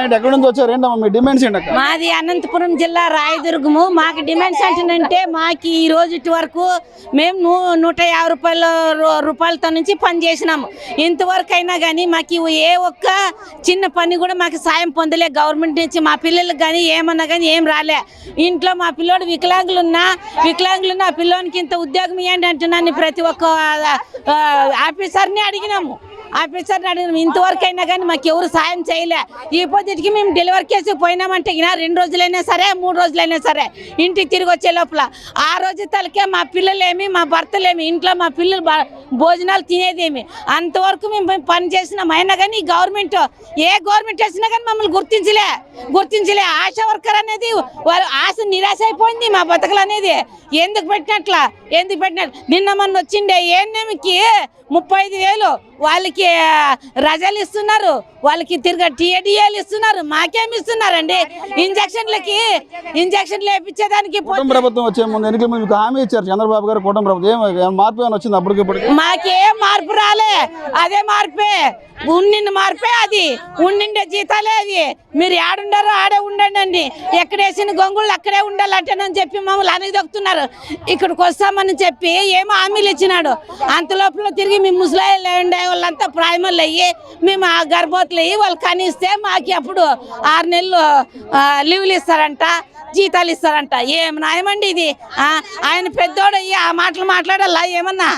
ఏంటి ఎక్కడ నుంచి వచ్చారు ఏంటమ్మా మీ డిమాండ్స్ ఏంటక్క? మాది అనంతపురం జిల్లా రాయదుర్గము. మాకు డిమాండ్స్ అంటే మాకు ఈ రోజు వరకు మేము 150 రూపాయలతో నుంచి పని చేసినాము. ఇంతవరకు అయినా కానీ మాకు ఏ ఒక్క చిన్న పని కూడా మాకు సాయం పొందలే గవర్నమెంట్ నుంచి. మా పిల్లలకు కానీ ఏమన్నా కానీ ఏం రాలే. ఇంట్లో మా పిల్లోడు వికలాంగులున్నా ఆ పిల్లోనికి ఇంత ఉద్యోగం ఇవ్వండి అంటున్నాను ప్రతి ఒక్క ఆఫీసర్ని అడిగినాము. ఇంతవరకు అయినా కానీ మాకు ఎవరు సాయం చేయలే. ఈ పొద్దుటికి మేము డెలివరీ కేసుకు పోయినామంటే 2 రోజులైనా సరే 3 రోజులైనా సరే ఇంటికి తిరిగి వచ్చే లోపల ఆ రోజు తలకే మా పిల్లలేమి మా భర్తలేమి ఇంట్లో మా పిల్లలు భోజనాలు తినేదేమి అంతవరకు మేము పని చేసినాం. అయినా కానీ గవర్నమెంట్ ఏ గవర్నమెంట్ వచ్చినా కానీ మమ్మల్ని గుర్తించలే. ఆశా వర్కర్ అనేది వాళ్ళు ఆశ నిరాశ అయిపోయింది. మా బతకలు అనేది ఎందుకు పెట్టినట్లా నిన్న మొన్న వచ్చిండే ఏఎన్ఎంకి 35,000 వాళ్ళకి రజాలు ఇస్తున్నారు, వాళ్ళకి తిరిగి టీఏడిఏలు ఇస్తున్నారు. మాకేమి ఇస్తున్నారండి? ఇంజక్షన్లు వేయించేదానికి ప్రభుత్వం వచ్చే ముందు ఎన్నికల ముందు హామీ ఇచ్చారు చంద్రబాబు గారు. కూటమి ప్రభుత్వం మార్పు ఏమైనా వచ్చింది అప్పటికి? మాకేం మార్పు రాలే. అదే మార్పే ఉండిన మార్పే అది. ఉండిండే జీతాలే అది. మీరు ఆడుండారో ఆడే ఉండండి, ఎక్కడేసిన గొంగుళ్ళు అక్కడే ఉండాలంటేనని చెప్పి మమ్మల్ని అనగదొక్కుతున్నారు. ఇక్కడికి వస్తామని చెప్పి ఏమో హామీలు ఇచ్చినాడు. అంత లోపల తిరిగి మేము ముసలాయిలు ఉండే వాళ్ళంతా ప్రాయమల్లు అయ్యి మేము ఆ గర్భవతులు అయ్యి వాళ్ళు కనిస్తే మాకు అప్పుడు 6 నెలలు లీవ్లు ఇస్తారంట, జీతాలు ఇస్తారంట. ఏం న్యాయమండి ఇది? ఆయన పెద్దోడు అయ్యి ఆ మాటలు మాట్లాడాలా ఏమన్నా?